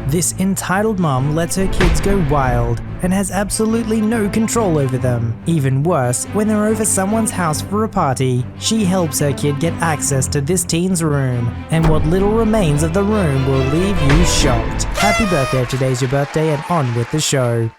This entitled mom lets her kids go wild and has absolutely no control over them. Even worse, when they're over someone's house for a party, she helps her kid get access to this teen's room, and what little remains of the room will leave you shocked. Happy birthday if today's your birthday, and on with the show.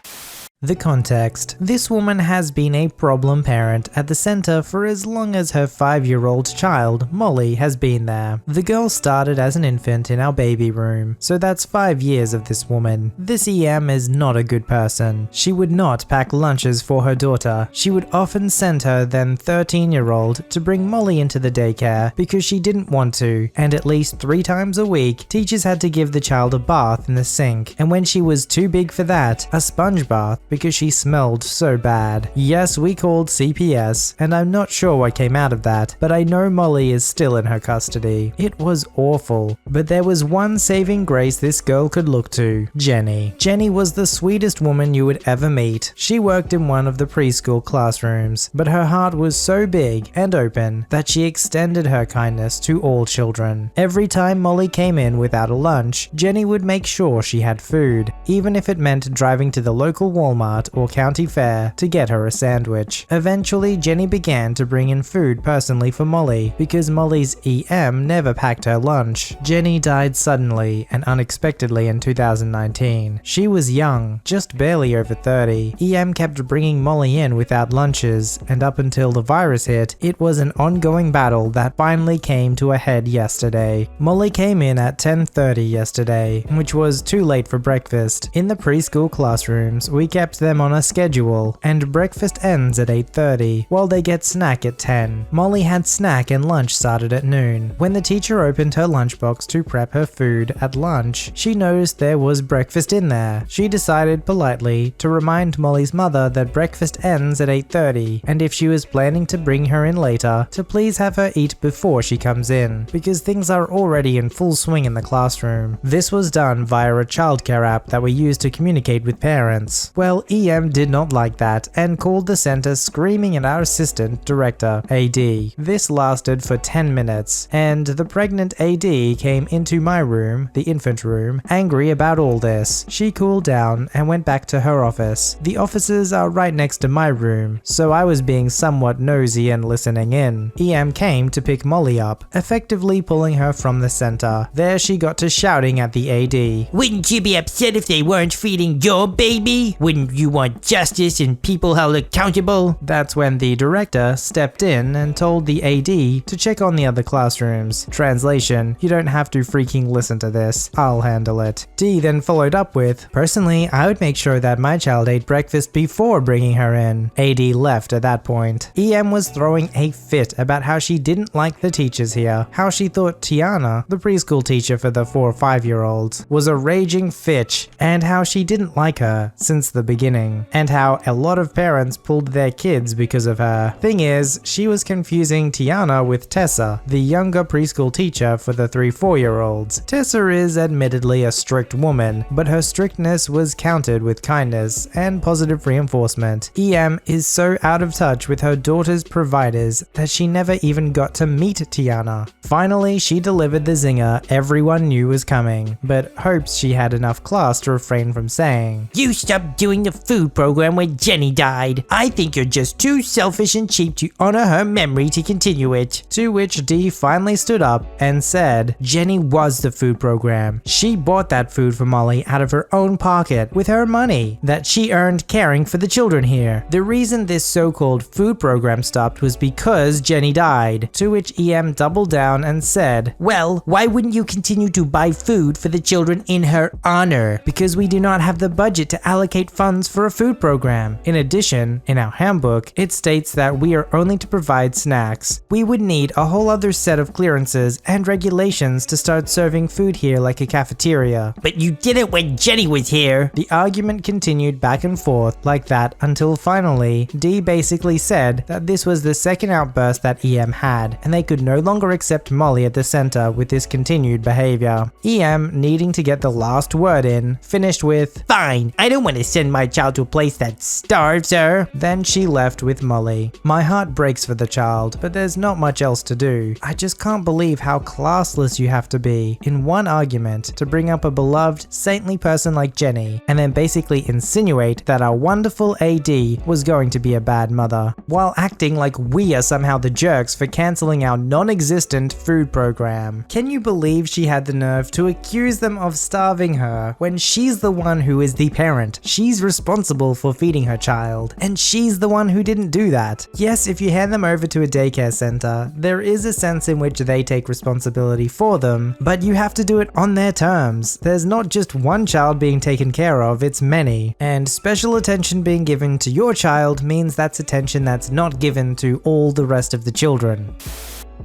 The context. This woman has been a problem parent at the center for as long as her 5-year-old child, Molly, has been there. The girl started as an infant in our baby room, so that's 5 years of this woman. This EM is not a good person. She would not pack lunches for her daughter. She would often send her then 13-year-old to bring Molly into the daycare because she didn't want to, and at least 3 times a week, teachers had to give the child a bath in the sink, and when she was too big for that, a sponge bath, because she smelled so bad. Yes, we called CPS, and I'm not sure what came out of that, but I know Molly is still in her custody. It was awful. But there was one saving grace this girl could look to: Jenny. Jenny was the sweetest woman you would ever meet. She worked in one of the preschool classrooms, but her heart was so big and open that she extended her kindness to all children. Every time Molly came in without a lunch, Jenny would make sure she had food, even if it meant driving to the local Walmart or county fair to get her a sandwich. Eventually, Jenny began to bring in food personally for Molly because Molly's EM never packed her lunch. Jenny died suddenly and unexpectedly in 2019. She was young, just barely over 30. EM kept bringing Molly in without lunches, and up until the virus hit, it was an ongoing battle that finally came to a head yesterday. Molly came in at 10:30 yesterday, which was too late for breakfast. In the preschool classrooms, we kept them on a schedule, and breakfast ends at 8:30, while they get snack at 10. Molly had snack and lunch started at noon. When the teacher opened her lunchbox to prep her food at lunch, she noticed there was breakfast in there. She decided politely to remind Molly's mother that breakfast ends at 8:30, and if she was planning to bring her in later, to please have her eat before she comes in, because things are already in full swing in the classroom. This was done via a childcare app that we use to communicate with parents. Well, EM did not like that and called the center screaming at our assistant director, AD. This lasted for 10 minutes, and the pregnant AD came into my room, the infant room, angry about all this. She cooled down and went back to her office. The offices are right next to my room, so I was being somewhat nosy and listening in. EM came to pick Molly up, effectively pulling her from the center. There she got to shouting at the AD. Wouldn't you be upset if they weren't feeding your baby? Wouldn't you want justice and people held accountable? That's when the director stepped in and told the AD to check on the other classrooms. Translation: you don't have to freaking listen to this, I'll handle it. D then followed up with, personally, I would make sure that my child ate breakfast before bringing her in. AD left at that point. EM was throwing a fit about how she didn't like the teachers here, how she thought Tiana, the preschool teacher for the 4 or 5-year-olds, was a raging fitch, and how she didn't like her since the beginning, and how a lot of parents pulled their kids because of her. Thing is, she was confusing Tiana with Tessa, the younger preschool teacher for the 3-4-year-olds. Tessa is admittedly a strict woman, but her strictness was countered with kindness and positive reinforcement. EM is so out of touch with her daughter's providers that she never even got to meet Tiana. Finally, she delivered the zinger everyone knew was coming, but hopes she had enough class to refrain from saying, You stopped doing the food program when Jenny died. I think you're just too selfish and cheap to honor her memory to continue it. To which D finally stood up and said, Jenny was the food program. She bought that food for Molly out of her own pocket with her money that she earned caring for the children here. The reason this so-called food program stopped was because Jenny died. To which EM doubled down and said, Well, why wouldn't you continue to buy food for the children in her honor? Because we do not have the budget to allocate funds for a food program. In addition, in our handbook, it states that we are only to provide snacks. We would need a whole other set of clearances and regulations to start serving food here like a cafeteria. But you did it when Jenny was here. The argument continued back and forth like that until finally, D basically said that this was the second outburst that EM had, and they could no longer accept Molly at the center with this continued behavior. EM, needing to get the last word in, finished with, Fine, I don't want to send my my child to a place that starves her. Then she left with Molly. My heart breaks for the child, but there's not much else to do. I just can't believe how classless you have to be in one argument to bring up a beloved, saintly person like Jenny, and then basically insinuate that our wonderful AD was going to be a bad mother, while acting like we are somehow the jerks for cancelling our non-existent food program. Can you believe she had the nerve to accuse them of starving her when she's the one who is the parent? She's responsible for feeding her child, and she's the one who didn't do that. Yes, if you hand them over to a daycare center, there is a sense in which they take responsibility for them, but you have to do it on their terms. There's not just one child being taken care of, it's many. And special attention being given to your child means that's attention that's not given to all the rest of the children.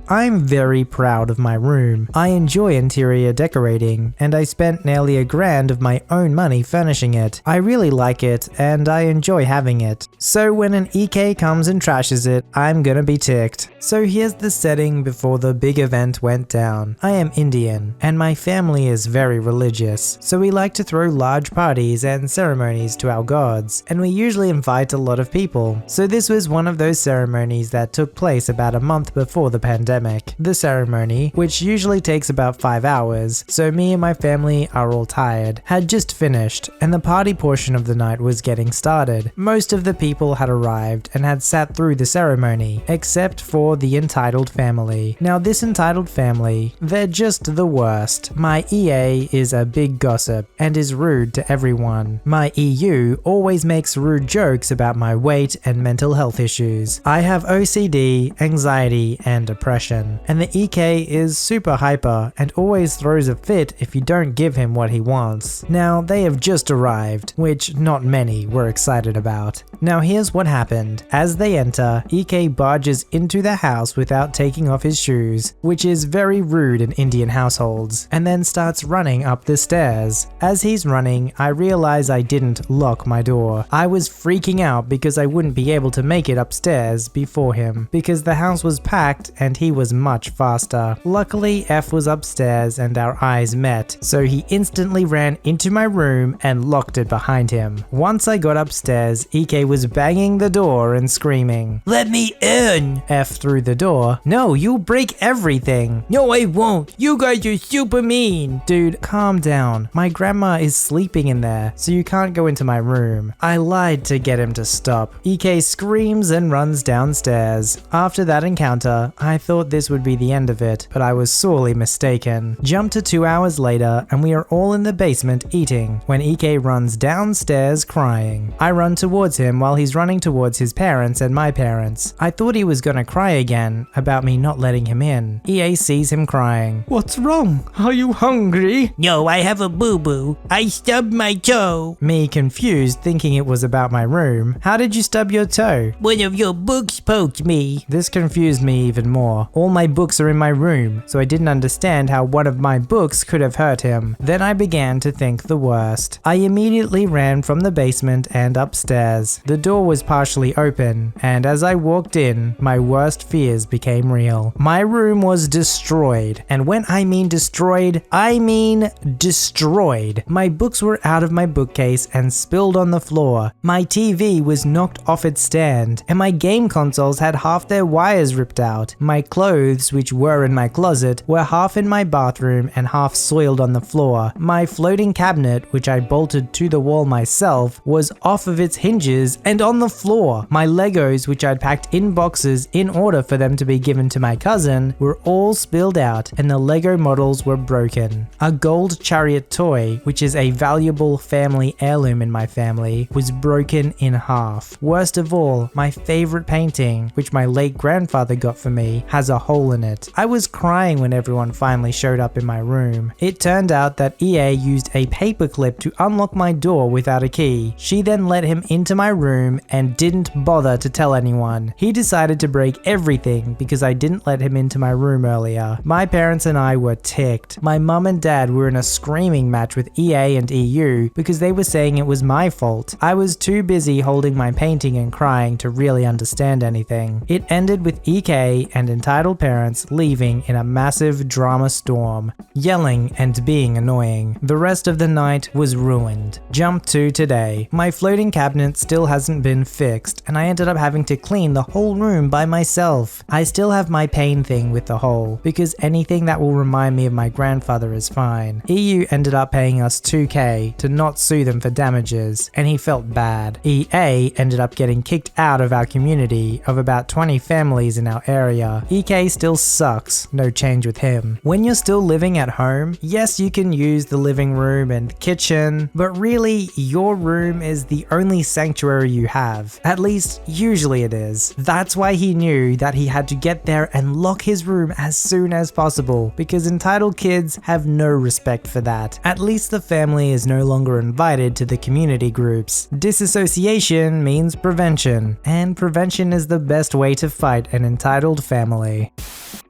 I'm very proud of my room. I enjoy interior decorating, and I spent nearly $1,000 of my own money furnishing it. I really like it, and I enjoy having it. So when an EK comes and trashes it, I'm gonna be ticked. So here's the setting before the big event went down. I am Indian, and my family is very religious, so we like to throw large parties and ceremonies to our gods, and we usually invite a lot of people. So this was one of those ceremonies that took place about a month before the pandemic. The ceremony, which usually takes about 5 hours, so me and my family are all tired, had just finished, and the party portion of the night was getting started. Most of the people had arrived and had sat through the ceremony, except for the entitled family. Now this entitled family, they're just the worst. My EA is a big gossip and is rude to everyone. My EU always makes rude jokes about my weight and mental health issues. I have OCD, anxiety, and depression. And the EK is super hyper and always throws a fit if you don't give him what he wants. Now they have just arrived, which not many were excited about. Now here's what happened. As they enter, EK barges into the house without taking off his shoes, which is very rude in Indian households, and then starts running up the stairs. As he's running, I realize I didn't lock my door. I was freaking out because I wouldn't be able to make it upstairs before him, because the house was packed and he was much faster. Luckily, F was upstairs and our eyes met, so he instantly ran into my room and locked it behind him. Once I got upstairs, EK was banging the door and screaming, "Let me in!" F through the door. "No, you'll break everything." "No, I won't. You guys are super mean." Dude, calm down. My grandma is sleeping in there, so you can't go into my room. I lied to get him to stop. EK screams and runs downstairs. After that encounter, I thought this would be the end of it, but I was sorely mistaken. Jump to 2 hours later, and we are all in the basement eating, when EK runs downstairs crying. I run towards him while he's running towards his parents and my parents. I thought he was gonna cry again about me not letting him in. EA sees him crying. "What's wrong? Are you hungry?" "No, I have a boo-boo. I stubbed my toe." Me confused, thinking it was about my room. "How did you stub your toe?" "One of your books poked me." This confused me even more. All my books are in my room, so I didn't understand how one of my books could have hurt him. Then I began to think the worst. I immediately ran from the basement and upstairs. The door was partially open, and as I walked in, my worst fears became real. My room was destroyed, and when I mean destroyed, I mean destroyed. My books were out of my bookcase and spilled on the floor. My TV was knocked off its stand, and my game consoles had half their wires ripped out. My clothes, which were in my closet, were half in my bathroom and half soiled on the floor. My floating cabinet, which I bolted to the wall myself, was off of its hinges and on the floor. My Legos, which I'd packed in boxes in order for them to be given to my cousin, were all spilled out and the Lego models were broken. A gold chariot toy, which is a valuable family heirloom in my family, was broken in half. Worst of all, my favorite painting, which my late grandfather got for me, has a hole in it. I was crying when everyone finally showed up in my room. It turned out that EA used a paperclip to unlock my door without a key. She then let him into my room and didn't bother to tell anyone. He decided to break everything because I didn't let him into my room earlier. My parents and I were ticked. My mum and dad were in a screaming match with EA and EU because they were saying it was my fault. I was too busy holding my painting and crying to really understand anything. It ended with EK and entitled entitled parents leaving in a massive drama storm, yelling and being annoying. The rest of the night was ruined. Jump to today. My floating cabinet still hasn't been fixed, and I ended up having to clean the whole room by myself. I still have my pain thing with the hole, because anything that will remind me of my grandfather is fine. EU ended up paying us $2K to not sue them for damages, and he felt bad. EA ended up getting kicked out of our community of about 20 families in our area. EK still sucks, no change with him. When you're still living at home, yes, you can use the living room and kitchen, but really, your room is the only sanctuary you have. At least, usually it is. That's why he knew that he had to get there and lock his room as soon as possible, because entitled kids have no respect for that. At least the family is no longer invited to the community groups. Disassociation means prevention, and prevention is the best way to fight an entitled family.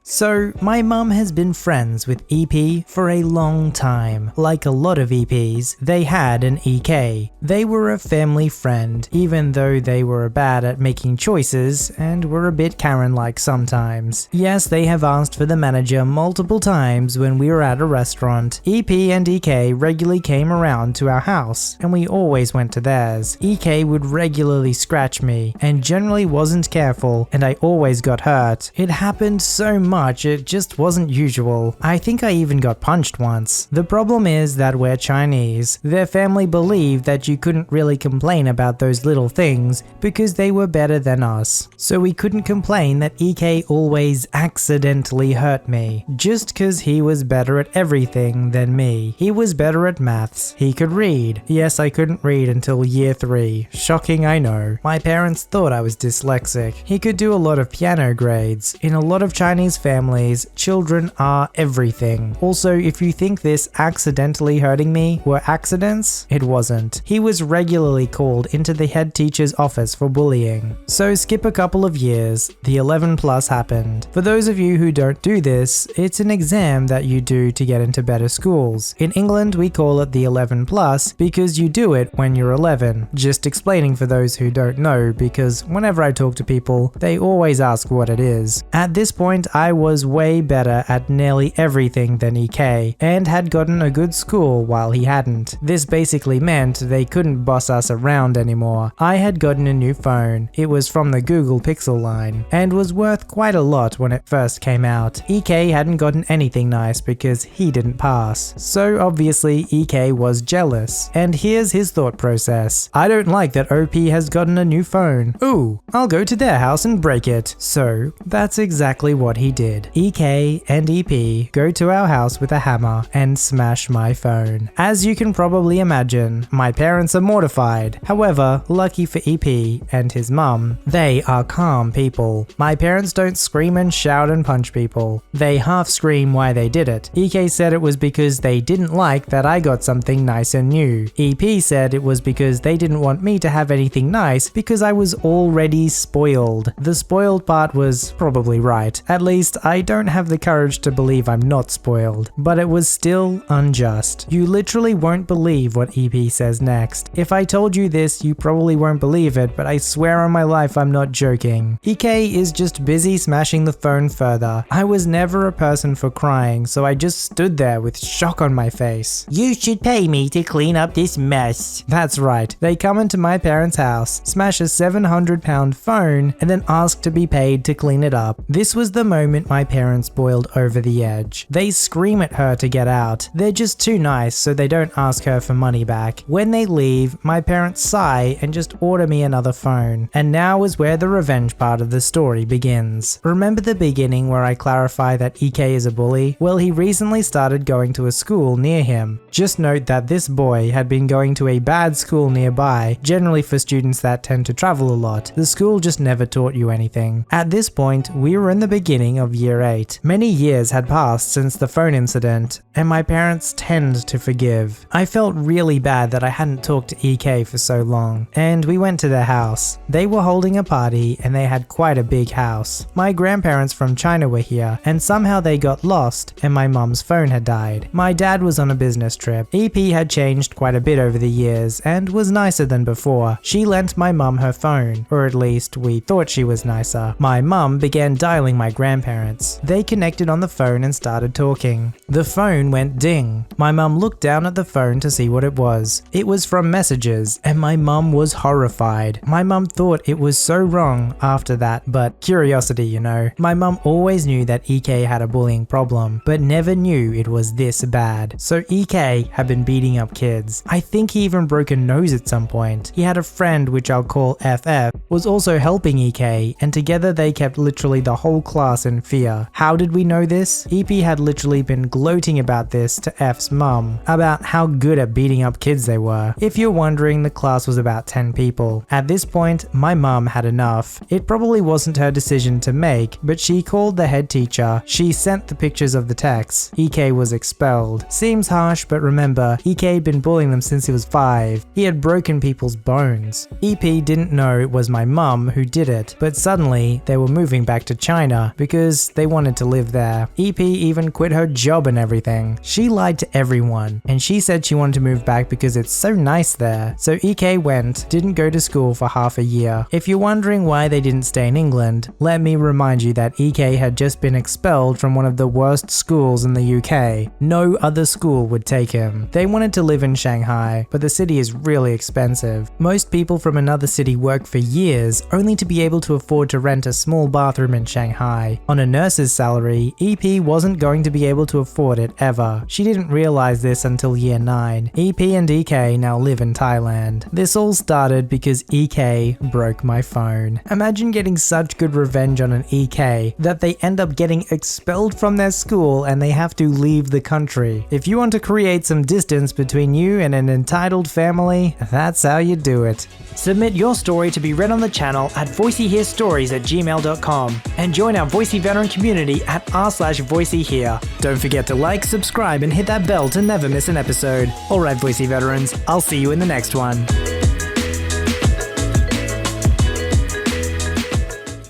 So, my mum has been friends with EP for a long time. Like a lot of EPs, they had an EK. They were a family friend, even though they were bad at making choices and were a bit Karen-like sometimes. Yes, they have asked for the manager multiple times when we were at a restaurant. EP and EK regularly came around to our house, and we always went to theirs. EK would regularly scratch me, and generally wasn't careful, and I always got hurt. It happened so much, it just wasn't usual. I think I even got punched once. The problem is that we're Chinese. Their family believed that you couldn't really complain about those little things because they were better than us. So we couldn't complain that EK always accidentally hurt me, just cause he was better at everything than me. He was better at maths. He could read. Yes, I couldn't read until year 3. Shocking, I know. My parents thought I was dyslexic. He could do a lot of piano grades. In a lot of Chinese families, children are everything. Also, if you think this accidentally hurting me were accidents, it wasn't. He was regularly called into the head teacher's office for bullying. So skip a couple of years, the 11 plus happened. For those of you who don't do this, it's an exam that you do to get into better schools. In England, we call it the 11 plus because you do it when you're 11. Just explaining for those who don't know, because whenever I talk to people, they always ask what it is. At this point, I was way better at nearly everything than EK, and had gotten a good school while he hadn't. This basically meant they couldn't boss us around anymore. I had gotten a new phone. It was from the Google Pixel line, and was worth quite a lot when it first came out. EK hadn't gotten anything nice because he didn't pass. So obviously EK was jealous. And here's his thought process. I don't like that OP has gotten a new phone. Ooh, I'll go to their house and break it. So that's exactly what he did. EK and EP go to our house with a hammer and smash my phone. As you can probably imagine, my parents are mortified. However, lucky for EP and his mum, they are calm people. My parents don't scream and shout and punch people. They half scream why they did it. EK said it was because they didn't like that I got something nice and new. EP said it was because they didn't want me to have anything nice because I was already spoiled. The spoiled part was probably right. At least I don't have the courage to believe I'm not spoiled, but it was still unjust. You literally won't believe what EP says next. If I told you this, you probably won't believe it, but I swear on my life I'm not joking. EK is just busy smashing the phone further. I was never a person for crying, so I just stood there with shock on my face. You should pay me to clean up this mess. That's right. They come into my parents' house, smash a £700 phone, and then ask to be paid to clean it up. This was the moment my parents boiled over the edge. They scream at her to get out. They're just too nice, so they don't ask her for money back. When they leave, my parents sigh and just order me another phone. And now is where the revenge part of the story begins. Remember the beginning where I clarify that EK is a bully? Well, he recently started going to a school near him. Just note that this boy had been going to a bad school nearby, generally for students that tend to travel a lot. The school just never taught you anything. At this point, we were in the beginning of year 8. Many years had passed since the phone incident, and my parents tend to forgive. I felt really bad that I hadn't talked to EK for so long, and we went to their house. They were holding a party, and they had quite a big house. My grandparents from China were here, and somehow they got lost, and my mum's phone had died. My dad was on a business trip. EP had changed quite a bit over the years, and was nicer than before. She lent my mum her phone, or at least we thought she was nicer. My mum began dialing my grandparents parents. They connected on the phone and started talking. The phone went ding. My mum looked down at the phone to see what it was. It was from messages, and my mum was horrified. My mum thought it was so wrong after that, but curiosity, you know. My mum always knew that EK had a bullying problem, but never knew it was this bad. So EK had been beating up kids. I think he even broke a nose at some point. He had a friend, which I'll call FF, was also helping EK, and together they kept literally the whole class in fear. How did we know this? EP had literally been gloating about this to F's mum, about how good at beating up kids they were. If you're wondering, the class was about 10 people. At this point, my mum had enough. It probably wasn't her decision to make, but she called the head teacher. She sent the pictures of the texts. EK was expelled. Seems harsh, but remember, EK had been bullying them since he was 5. He had broken people's bones. EP didn't know it was my mum who did it, but suddenly they were moving back to China because they wanted to live there. EP even quit her job and everything. She lied to everyone, and she said she wanted to move back because it's so nice there. So EK went, didn't go to school for half a year. If you're wondering why they didn't stay in England, let me remind you that EK had just been expelled from one of the worst schools in the UK. No other school would take him. They wanted to live in Shanghai, but the city is really expensive. Most people from another city work for years only to be able to afford to rent a small bathroom in Shanghai. On a nurse's salary, EP wasn't going to be able to afford it ever. She didn't realize this until year 9. EP and EK now live in Thailand. This all started because EK broke my phone. Imagine getting such good revenge on an EK that they end up getting expelled from their school and they have to leave the country. If you want to create some distance between you and an entitled family, that's how you do it. Submit your story to be read on the channel at voiceyherestories@gmail.com and join our Voicey veteran community at r/VoiceyHere. Don't forget to like, subscribe, and hit that bell to never miss an episode. Alright, Voicey veterans, I'll see you in the next one.